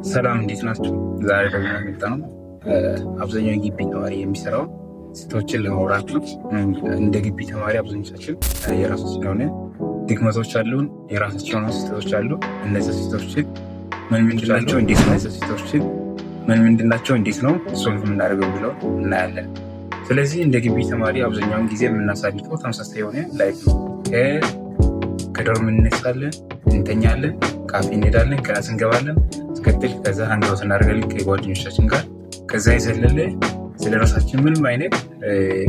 ሰላም እንዴት ናችሁ? ዛሬ ደግሞ የመጣነው አብዛኛው የግቢ ተማሪ የሚሰራው ስህተቶችን ለማውራት ነው። እንደ ግቢ ተማሪ አብዛኞቻችን የራሳችን የሆነ ድክመቶች አሉን፣ የራሳችን የሆነ ስህተቶች አሉ። እነዚህ ስህተቶችን ምን ምንድናቸው፣ እንዴት ነው ሶልቭ የምናደርገው ብለው እናያለን። ስለዚህ እንደ ግቢ ተማሪ አብዛኛውን ጊዜ የምናሳልፈው ተመሳሳይ የሆነ ላይፍ ነው። ከዶርም እንነሳለን፣ እንተኛለን፣ ካፌ እንሄዳለን፣ ክላስ እንገባለን፣ ስከትል ከዛ ሀንጋውት እናደርጋለን ከጓደኞቻችን ጋር። ከዛ የዘለለ ስለ ራሳችን ምንም አይነት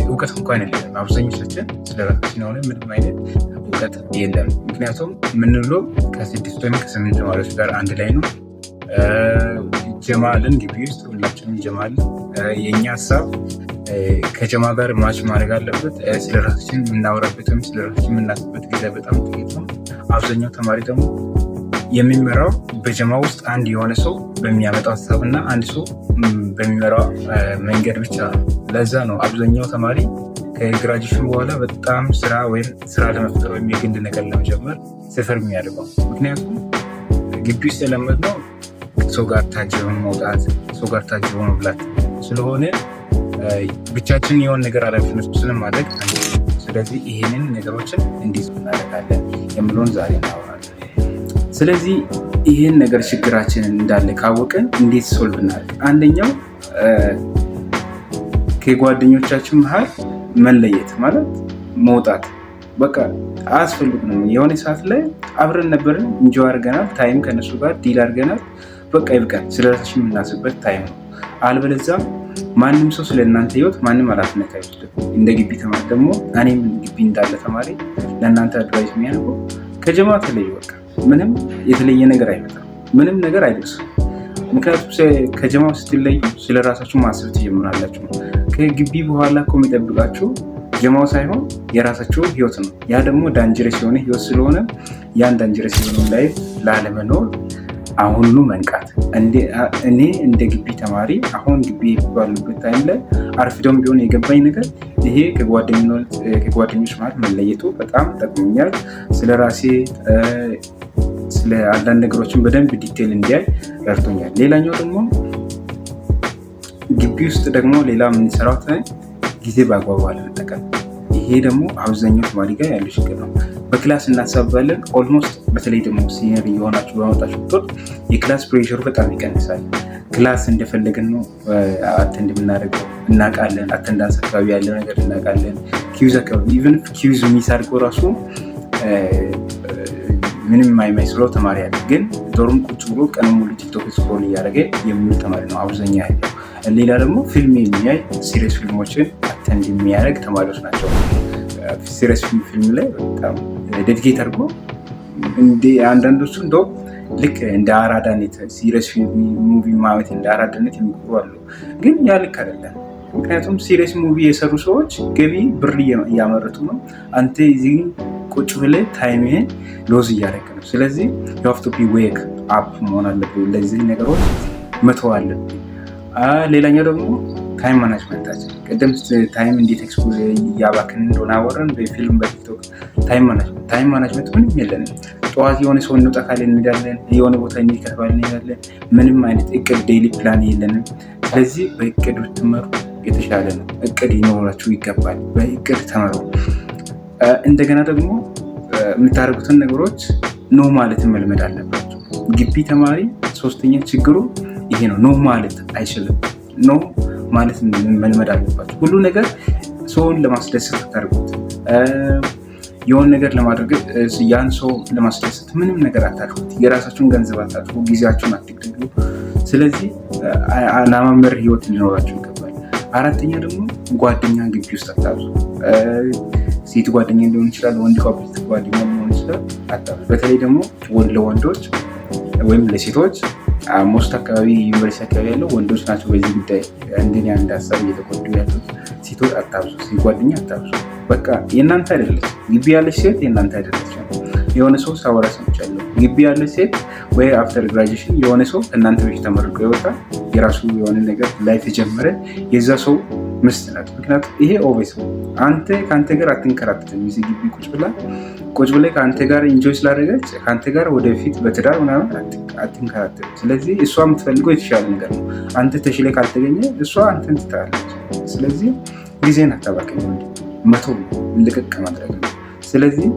እውቀት እንኳን የለም። አብዛኞቻችን ስለ ራሳችን የሆነ ምንም አይነት እውቀት የለም። ምክንያቱም የምንውለው ከ6 ወይም ከ8 ተማሪዎች ጋር አንድ ላይ ነው። ጀማልን ግቢ ውስጥ ሁላችንም ጀማልን። የእኛ ሀሳብ ከጀማ ጋር ማች ማድረግ አለበት። ስለ ራሳችን የምናወራበት ወይም ስለ ራሳችን የምናስበት ጊዜ በጣም ጥቂት ነው። አብዛኛው ተማሪ ደግሞ የሚመራው በጀማ ውስጥ አንድ የሆነ ሰው በሚያመጣው ሀሳብ እና አንድ ሰው በሚመራው መንገድ ብቻ ነው። ለዛ ነው አብዛኛው ተማሪ ከግራጁዌሽን በኋላ በጣም ስራ ለመፍጠር ወይም የግል ነገር ለመጀመር ስፍር የሚያደርገው። ምክንያቱም ግቢ ውስጥ የለመድነው ሰው ጋር ታጅበን መውጣት፣ ሰው ጋር ታጅበን መብላት ስለሆነ ብቻችን የሆነ ነገር ኃላፊነት ስለማድረግ ስለዚህ ይሄንን ነገሮችን እንዲህ እናደርጋለን የምለውን ዛሬ እናወራለን። ስለዚህ ይህን ነገር ችግራችንን እንዳለ ካወቅን እንዴት ሶልቭ እናደርግ? አንደኛው ከጓደኞቻችን መሀል መለየት ማለት መውጣት። በቃ አያስፈልጉንም። የሆነ ሰዓት ላይ አብረን ነበርን፣ እንጆ አድርገናል፣ ታይም ከነሱ ጋር ዲል አድርገናል። በቃ ይብቃል። ስለራሳችን የምናስብበት ታይም ነው። አልበለዚያም ማንም ሰው ስለ እናንተ ህይወት ማንም ኃላፊነት አይወስድም። እንደ ግቢ ተማሪ ደግሞ እኔም ግቢ እንዳለ ተማሪ ለእናንተ አድቫይስ የሚያደርገው ከጀማ ተለዩ። በቃ ምንም የተለየ ነገር አይመጣም፣ ምንም ነገር አይደርስም። ምክንያቱም ከጀማው ስትለዩ ስለ ራሳችሁ ማሰብ ትጀምራላችሁ። ከግቢ በኋላ እኮ የሚጠብቃችሁ ጀማው ሳይሆን የራሳችሁ ህይወት ነው። ያ ደግሞ ዳንጀረስ የሆነ ህይወት ስለሆነ ያን ዳንጀረስ የሆነ ላይፍ ላለመኖር አሁኑ መንቃት። እኔ እንደ ግቢ ተማሪ አሁን ግቢ ባሉበት ታይም ላይ አርፍዶም ቢሆን የገባኝ ነገር ይሄ ከጓደኞች ማለት መለየቱ በጣም ጠቅሞኛል። ስለ ራሴ ስለ አንዳንድ ነገሮችን በደንብ ዲቴል እንዲያይ ረድቶኛል። ሌላኛው ደግሞ ግቢ ውስጥ ደግሞ ሌላ የምንሰራው ጊዜ በአግባቡ አለመጠቀም። ይሄ ደግሞ አብዛኛው ተማሪ ጋር ያለው ችግር ነው። በክላስ እናሳባለን። ኦልሞስት በተለይ ደግሞ ሲኒየር የሆናችሁ በመጣችሁ ቁጥር የክላስ ፕሬሸሩ በጣም ይቀንሳል። ክላስ እንደፈለግን ነው አተንድ የምናደርገው እናውቃለን። አተንዳንስ አካባቢ ያለው ነገር እናውቃለን። ኪዩዝ አካባቢ ኢቨን ኪዩዝ ሚስ አድርገው ራሱ ምንም የማይመስለው ተማሪ አለ። ግን ዶርም ቁጭ ብሎ ቀን ሙሉ ቲክቶክ ስክሮል እያደረገ የሚውል ተማሪ ነው አብዛኛው ያለው። ሌላ ደግሞ ፊልም የሚያይ ሲሪየስ ፊልሞችን አተንድ የሚያደርግ ተማሪዎች ናቸው። ሲሪየስ ፊልም ላይ በጣም ዴዲኬት አድርጎ አንዳንዶቹ እንደው ልክ እንደ አራዳነት ሲሪየስ ሙቪ ማለት እንደ አራዳነት የሚቆሩ አሉ። ግን ያ ልክ አይደለም። ምክንያቱም ሲሪየስ ሙቪ የሰሩ ሰዎች ገቢ ብር እያመረቱ ነው። አንተ እዚህ ቁጭ ብለህ ታይምህን ሎዝ እያደረግ ነው። ስለዚህ you have to be wake up መሆን አለብህ። ለዚህ ነገሮች መተው አለብህ። ሌላኛው ደግሞ ታይም ማናጅመንታችን ቅድም ታይም እንዴት ኤክስፖዝ እያባክን እንደሆነ አወራን በፊልም በቲክቶክ። ታይም ማናጅመንት ምንም የለንም። ጠዋት የሆነ ሰው እንውጣ ካለን እንሄዳለን፣ የሆነ ቦታ እንሂድ ከተባልን እንሄዳለን። ምንም አይነት እቅድ ዴይሊ ፕላን የለንም። ስለዚህ በእቅድ ብትመሩ የተሻለ ነው። እቅድ ይኖራችሁ ይገባል። በእቅድ ተመሩ። እንደገና ደግሞ የምታደርጉትን ነገሮች ኖ ማለትን መልመድ አለባቸው። ግቢ ተማሪ ሶስተኛ ችግሩ ይሄ ነው። ኖ ማለት አይችልም። ኖ ማለት መልመድ አለባቸው። ሁሉ ነገር ሰውን ለማስደሰት አታድርጉት። የሆነ ነገር ለማድረግ ያን ሰው ለማስደሰት ምንም ነገር አታድርጉት። የራሳችሁን ገንዘብ አታድርጉ፣ ጊዜያችሁን አትግደሉ። ስለዚህ ዓላማ መር ህይወት ሊኖራችሁ ይገባል። አራተኛ ደግሞ ጓደኛ ግቢ ውስጥ አታብዙ። ሴት ጓደኛ ሊሆን ይችላል፣ ወንድ ጓደኛ ሊሆን ይችላል። አታብዙ። በተለይ ደግሞ ለወንዶች ወይም ለሴቶች ሞስት አካባቢ ዩኒቨርሲቲ አካባቢ ያለው ወንዶች ናቸው በዚህ ጉዳይ እንደኔ አንድ ሀሳብ እየተጎዱ ያሉት። ሴቶች አታብዙ፣ ሴት ጓደኛ አታብዙ። በቃ የእናንተ አይደለች። ግቢ ያለች ሴት የእናንተ አይደለች። የሆነ ሰው ሳወራ ሰምቻለሁ። ግቢ ያለች ሴት ወይ አፍተር ግራጁዌሽን የሆነ ሰው እናንተ በፊት ተመርቆ ይወጣ የራሱ የሆነ ነገር ላይ ተጀመረ። የዛ ሰው ምስት ናት። ምክንያቱም ይሄ ኦቤስ ነው። አንተ ከአንተ ጋር አትንከራተትም። እዚህ ግቢ ቁጭ ብላ ከአንተ ጋር ኢንጆይ ስላደረገች ከአንተ ጋር ወደፊት በትዳር ምናምን አትንከራተትም። ስለዚህ እሷ የምትፈልገው የተሻለ ነገር ነው። አንተ ተሽለ ካልተገኘ እሷ አንተን ትተዋለች። ስለዚህ ጊዜን አታባክን፣ መተው ልቅቅ ማድረግ ነው። ስለዚህ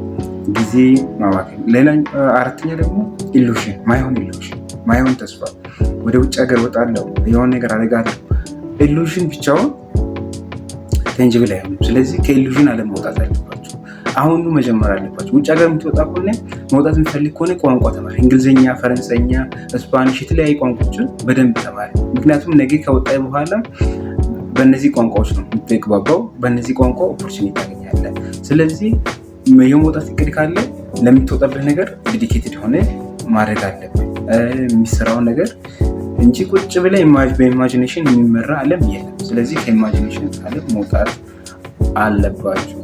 ጊዜ ማባከን። ሌላ አራተኛ ደግሞ ኢሉሽን፣ ማይሆን ተስፋ። ወደ ውጭ ሀገር ወጣለሁ የሆነ ነገር አደርጋለሁ። ኢሉሽን ብቻውን ቴንጅብል አይሆንም። ስለዚህ ከኢሉዥን አለም መውጣት አለባቸው። አሁኑ መጀመር አለባቸው። ውጭ ሀገር የምትወጣ ከሆነ መውጣት የምትፈልግ ከሆነ ቋንቋ ተማሪ፣ እንግሊዝኛ፣ ፈረንሳይኛ፣ ስፓኒሽ፣ የተለያዩ ቋንቋዎችን በደንብ ተማሪ። ምክንያቱም ነገ ከወጣ በኋላ በእነዚህ ቋንቋዎች ነው የምትግባባው። በእነዚህ ቋንቋ ኦፖርቹኒቲ ታገኛለህ። ስለዚህ የመውጣት እቅድ ካለ ለምትወጣበት ነገር ዴዲኬትድ ሆነ ማድረግ አለብን የሚሰራውን ነገር እንጂ ቁጭ ብላ በኢማጂኔሽን የሚመራ አለም የለም። ስለዚህ ከኢማጂኔሽን አለም መውጣት አለባቸው።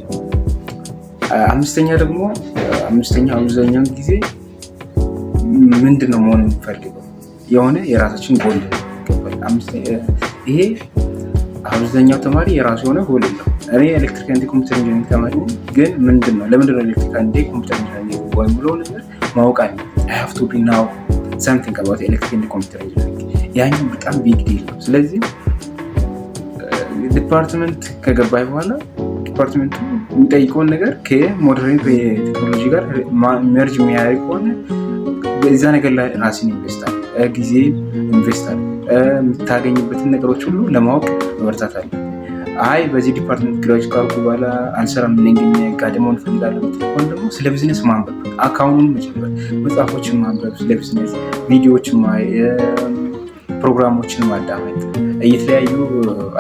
አምስተኛ አብዛኛውን ጊዜ ምንድነው መሆን የምፈልገው የሆነ የራሳችን ጎል ይገባል። ይሄ አብዛኛው ተማሪ የራሱ የሆነ ጎል ነው። እኔ ኤሌክትሪክ ኤንድ ኮምፒውተር ኢንጂነሪንግ ተማሪ ነኝ። ግን ለምንድነው ኤሌክትሪክ ኤንድ ኮምፒውተር ኢንጂነሪንግ ወይም ብሎ ነገር ማወቅ አለ። I have to be now something about ኤሌክትሪክ ኤንድ ኮምፒውተር ኢንጂነሪንግ። ያኛው በጣም ቢግ ዲል ነው። ስለዚህ ዲፓርትመንት ከገባኝ በኋላ ዲፓርትመንቱ የሚጠይቀውን ነገር ከሞደርን ቴክኖሎጂ ጋር መርጅ የሚያደርግ ከሆነ በዛ ነገር ላይ ራስን ኢንቨስታል፣ ጊዜ ኢንቨስታል፣ የምታገኝበትን ነገሮች ሁሉ ለማወቅ መበርታት አለ። አይ በዚህ ዲፓርትመንት ግራጅ ካልኩ በኋላ አልሰራም ነኝ ጋደመውን እፈልጋለሁ የምትሆን ደግሞ ስለ ቢዝነስ ማንበብ፣ አካውንቱን መጀመር፣ መጽሐፎችን ማንበብ፣ ስለ ቢዝነስ ቪዲዮዎችን ፕሮግራሞችን ማዳመጥ፣ የተለያዩ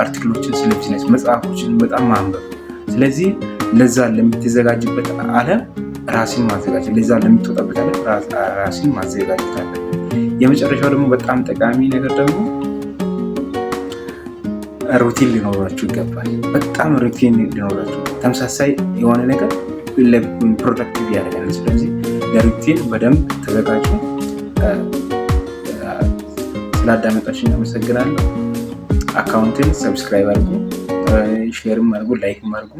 አርቲክሎችን ስለ ቢዝነስ መጽሐፎችን በጣም ማንበብ። ስለዚህ ለዛ ለምትዘጋጅበት ዓለም ራስን ማዘጋጀት፣ ለዛ ለምትወጣበት ዓለም ራስን ማዘጋጀት አለ። የመጨረሻው ደግሞ በጣም ጠቃሚ ነገር ደግሞ ሩቲን ሊኖራችሁ ይገባል። በጣም ሩቲን ሊኖራችሁ፣ ተመሳሳይ የሆነ ነገር ፕሮዳክቲቭ ያደርጋል። ስለዚህ ለሩቲን በደንብ ተዘጋጁ። ስላዳመጣችሁኝ አመሰግናለሁ። አካውንትን ሰብስክራይብ አድርጉ፣ ሼርም አድርጉ፣ ላይክም አድርጉ።